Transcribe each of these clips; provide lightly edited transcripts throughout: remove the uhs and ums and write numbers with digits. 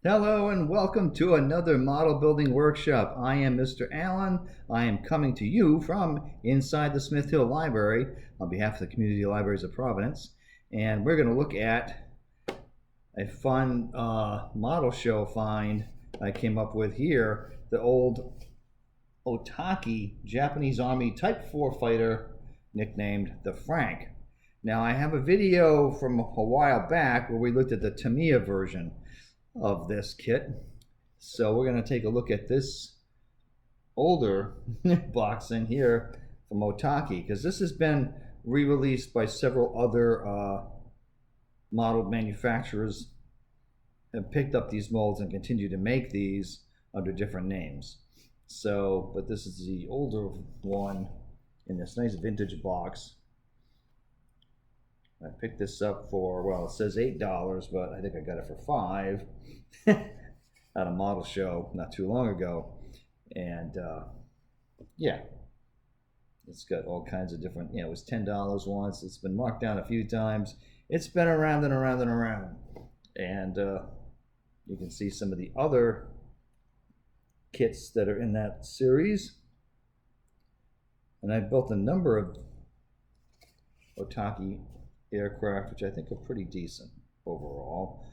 Hello and welcome to another model building workshop. I am Mr. Allen. I am coming to you from inside the Smith Hill Library on behalf of the Community Libraries of Providence. And we're going to look at a fun model show find I came up with here. The old Otaki Japanese Army Type 4 fighter nicknamed the Frank. Now I have a video from a while back where we looked at the Tamiya version of this kit. So we're going to take a look at this older box in here from Otaki, because this has been re-released by several other model manufacturers have picked up these molds and continue to make these under different names. So, but this is the older one in this nice vintage box. I picked this up for, well, it says $8, but I think I got it for $5 at a model show not too long ago. And yeah, it's got all kinds of different, it was $10 once. It's been marked down a few times. It's been around and around and around. And you can see some of the other kits that are in that series. And I've built a number of Otaki aircraft, which I think are pretty decent overall.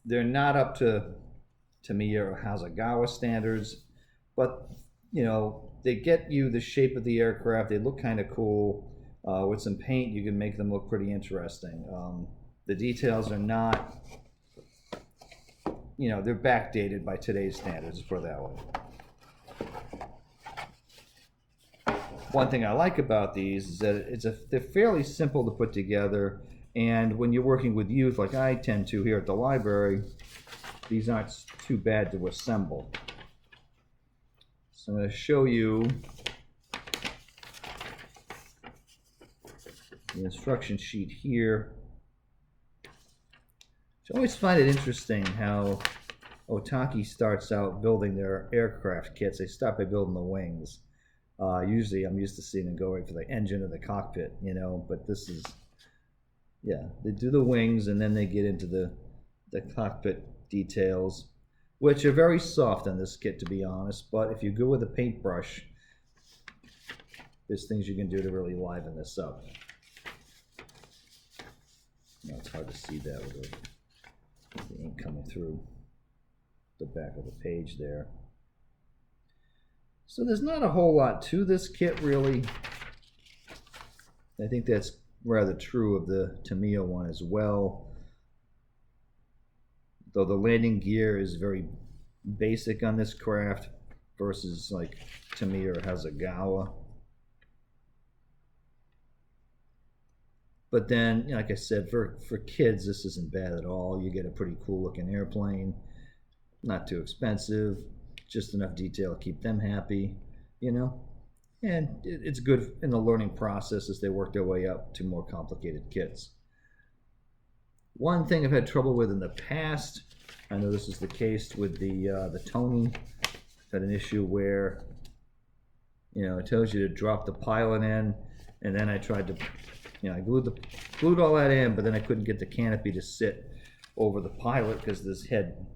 They're not up to Tamiya or Hasegawa standards, but they get you the shape of the aircraft. They look kind of cool. With some paint, you can make them look pretty interesting. The details are not, they're backdated by today's standards, let's put it that way. One thing I like about these is that they're fairly simple to put together, and when you're working with youth like I tend to here at the library, these aren't too bad to assemble. So I'm going to show you the instruction sheet here. I always find it interesting how Otaki starts out building their aircraft kits. They start by building the wings. Usually I'm used to seeing them go right for the engine or the cockpit, but this is, they do the wings and then they get into the cockpit details, which are very soft on this kit, to be honest. But if you go with a paintbrush, there's things you can do to really liven this up. It's hard to see that with the ink coming through the back of the page there. So there's not a whole lot to this kit, really. I think that's rather true of the Tamiya one as well. Though the landing gear is very basic on this craft versus like Tamiya or Hasegawa. But then, like I said, for kids, this isn't bad at all. You get a pretty cool looking airplane. Not too expensive. Just enough detail to keep them happy, and it's good in the learning process as they work their way up to more complicated kits. One thing I've had trouble with in the past, I know this is the case with the Tony, I've had an issue where it tells you to drop the pilot in, and then I tried to I glued all that in, but then I couldn't get the canopy to sit over the pilot because this head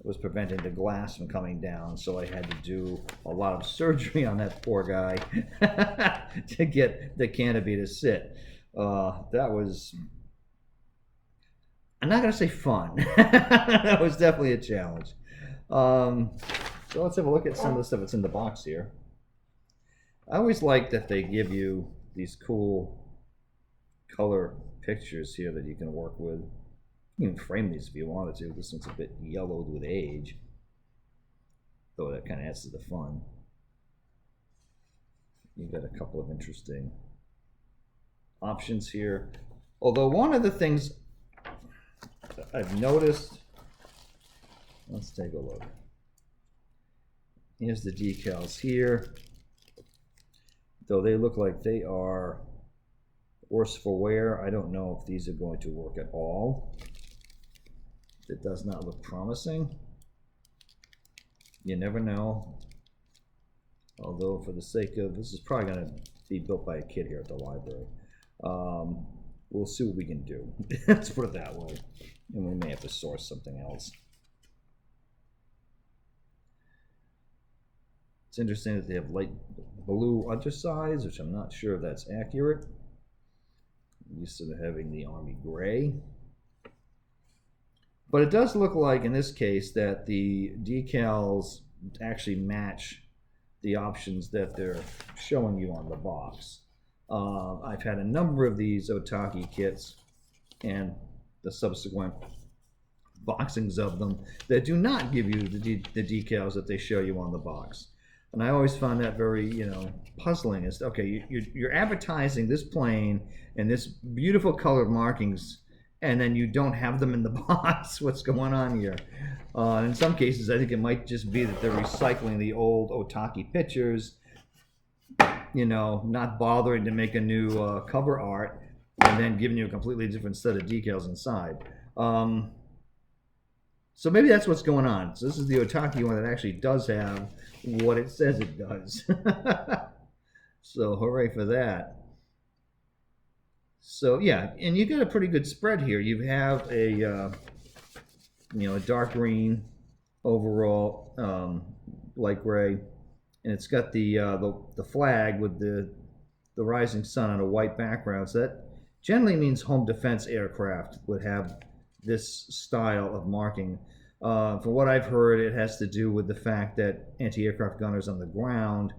was preventing the glass from coming down, so I had to do a lot of surgery on that poor guy to get the canopy to sit. That was, I'm not going to say fun. That was definitely a challenge. So let's have a look at some of the stuff that's in the box here. I always like that they give you these cool color pictures here that you can work with. You can frame these if you wanted to. This one's a bit yellowed with age, though that kind of adds to the fun. You've got a couple of interesting options here. Although one of the things I've noticed, let's take a look. Here's the decals here. Though they look like they are worse for wear, I don't know if these are going to work at all. It does not look promising. You never know. Although for the sake of, this is probably going to be built by a kid here at the library. We'll see what we can do. Let's put it that way. And we may have to source something else. It's interesting that they have light blue undersides, which I'm not sure if that's accurate. I'm used to having the army gray. But it does look like, in this case, that the decals actually match the options that they're showing you on the box. I've had a number of these Otaki kits and the subsequent boxings of them that do not give you the decals that they show you on the box. And I always found that very, puzzling. Is okay, you're advertising this plane and this beautiful colored markings, and then you don't have them in the box. What's going on here? In some cases, I think it might just be that they're recycling the old Otaki pictures, not bothering to make a new cover art, and then giving you a completely different set of decals inside. So maybe that's what's going on. So this is the Otaki one that actually does have what it says it does. So hooray for that. So yeah, and you get a pretty good spread here. You have a dark green overall, light gray, and it's got the flag with the rising sun on a white background. So that generally means home defense aircraft would have this style of marking. From what I've heard, it has to do with the fact that anti-aircraft gunners on the ground,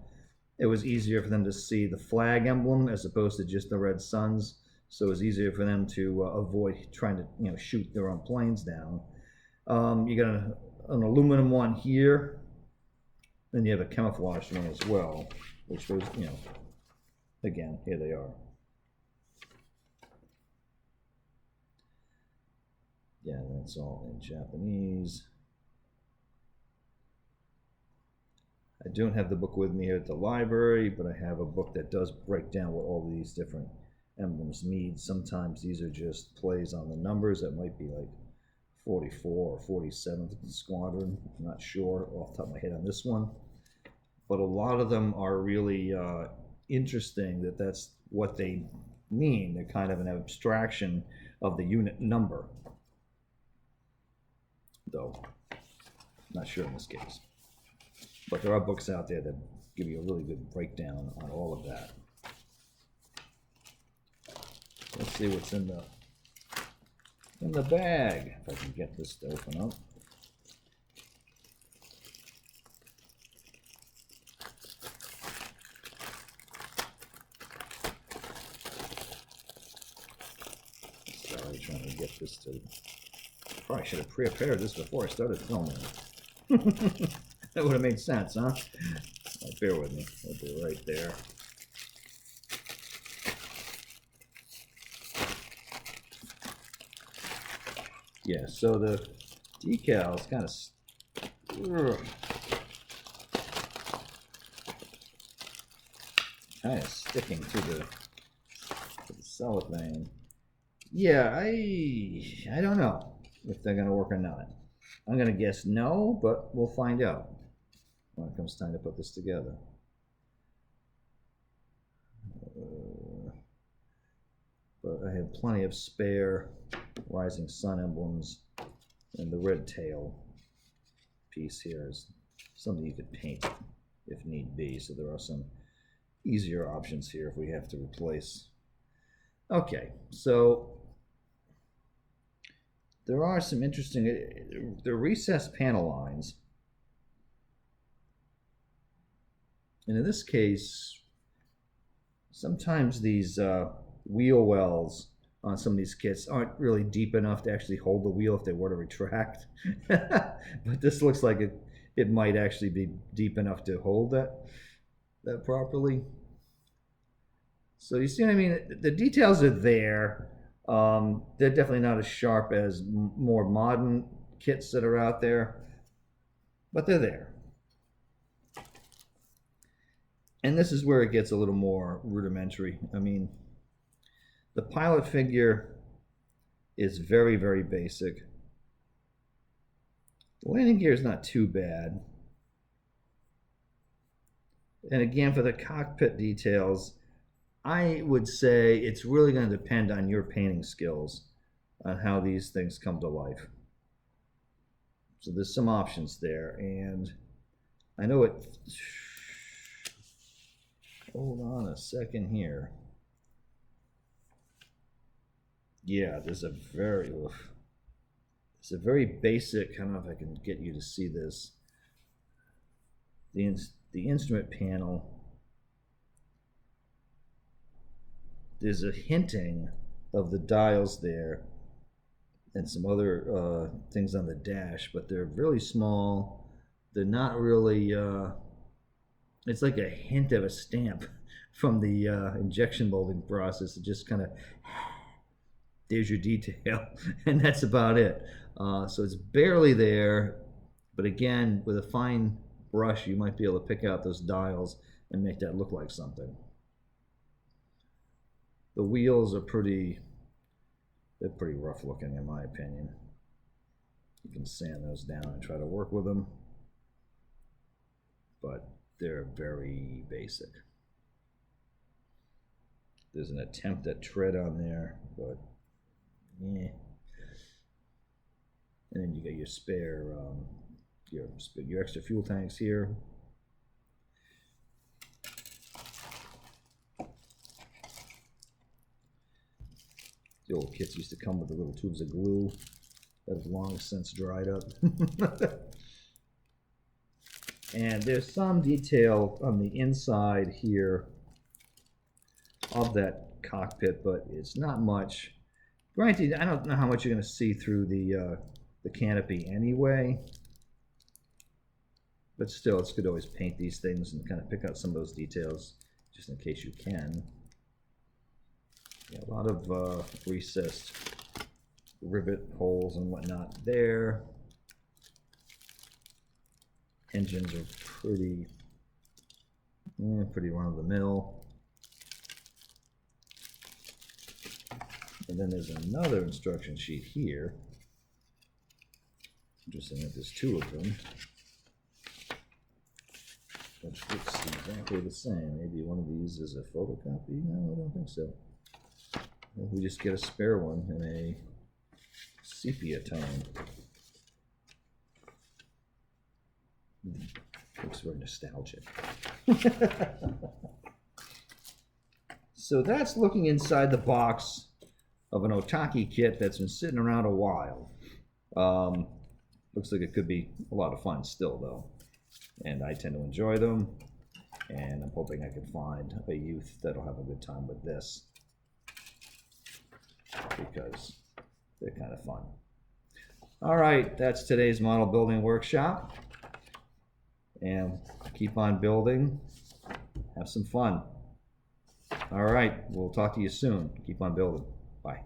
it was easier for them to see the flag emblem as opposed to just the red suns. So it was easier for them to avoid trying to shoot their own planes down. You got an aluminum one here, then you have a camouflage one as well, which was again, here they are. Yeah, that's all in Japanese. I don't have the book with me here at the library, but I have a book that does break down what all these different emblems mean. Sometimes these are just plays on the numbers. That might be like 44 or 47th Squadron. I'm not sure off the top of my head on this one. But a lot of them are really interesting that that's what they mean. They're kind of an abstraction of the unit number. Though, not sure in this case. But there are books out there that give you a really good breakdown on all of that. Let's see what's in the bag, if I can get this to open up. Sorry, trying to get this to... Probably should have prepared this before I started filming. That would have made sense, huh? Right, bear with me. We'll be right there. Yeah, so the decals kind of sticking to the cellophane. Yeah, I don't know if they're going to work or not. I'm going to guess no, but we'll find out when it comes time to put this together. But I have plenty of spare rising sun emblems, and the red tail piece here is something you could paint if need be. So there are some easier options here if we have to replace. Okay, so there are some interesting, the recessed panel lines. And in this case, sometimes these wheel wells on some of these kits aren't really deep enough to actually hold the wheel if they were to retract. But this looks like it might actually be deep enough to hold that properly. So you see what I mean? The details are there. They're definitely not as sharp as more modern kits that are out there, but they're there. And this is where it gets a little more rudimentary. I mean, the pilot figure is very, very basic. The landing gear is not too bad. And again, for the cockpit details, I would say it's really going to depend on your painting skills on how these things come to life. So there's some options there, and I know it Hold on a second here. Yeah, there's a very basic, I don't know if I can get you to see this. The instrument panel, there's a hinting of the dials there and some other things on the dash, but they're really small. They're not really, it's like a hint of a stamp from the injection molding process. It just kind of, there's your detail, and that's about it. So it's barely there, but again, with a fine brush, you might be able to pick out those dials and make that look like something. The wheels are they're pretty rough looking in my opinion. You can sand those down and try to work with them, but they're very basic. There's an attempt at tread on there, but yeah. And then you got your spare, your extra fuel tanks here. The old kits used to come with the little tubes of glue that have long since dried up. And there's some detail on the inside here of that cockpit, but it's not much. Granted, I don't know how much you're going to see through the canopy anyway, but still, it's good to always paint these things and kind of pick out some of those details just in case you can. Yeah, a lot of recessed rivet holes and whatnot there. Engines are pretty run-of-the-mill. And then there's another instruction sheet here. Interesting that there's two of them, which looks exactly the same. Maybe one of these is a photocopy? No, I don't think so. Well, we just get a spare one in a sepia tone. Looks very nostalgic. So that's looking inside the box of an Otaki kit that's been sitting around a while. Looks like it could be a lot of fun still, though. And I tend to enjoy them. And I'm hoping I can find a youth that'll have a good time with this, because they're kind of fun. All right, that's today's model building workshop. And keep on building. Have some fun. All right, we'll talk to you soon. Keep on building. Bye.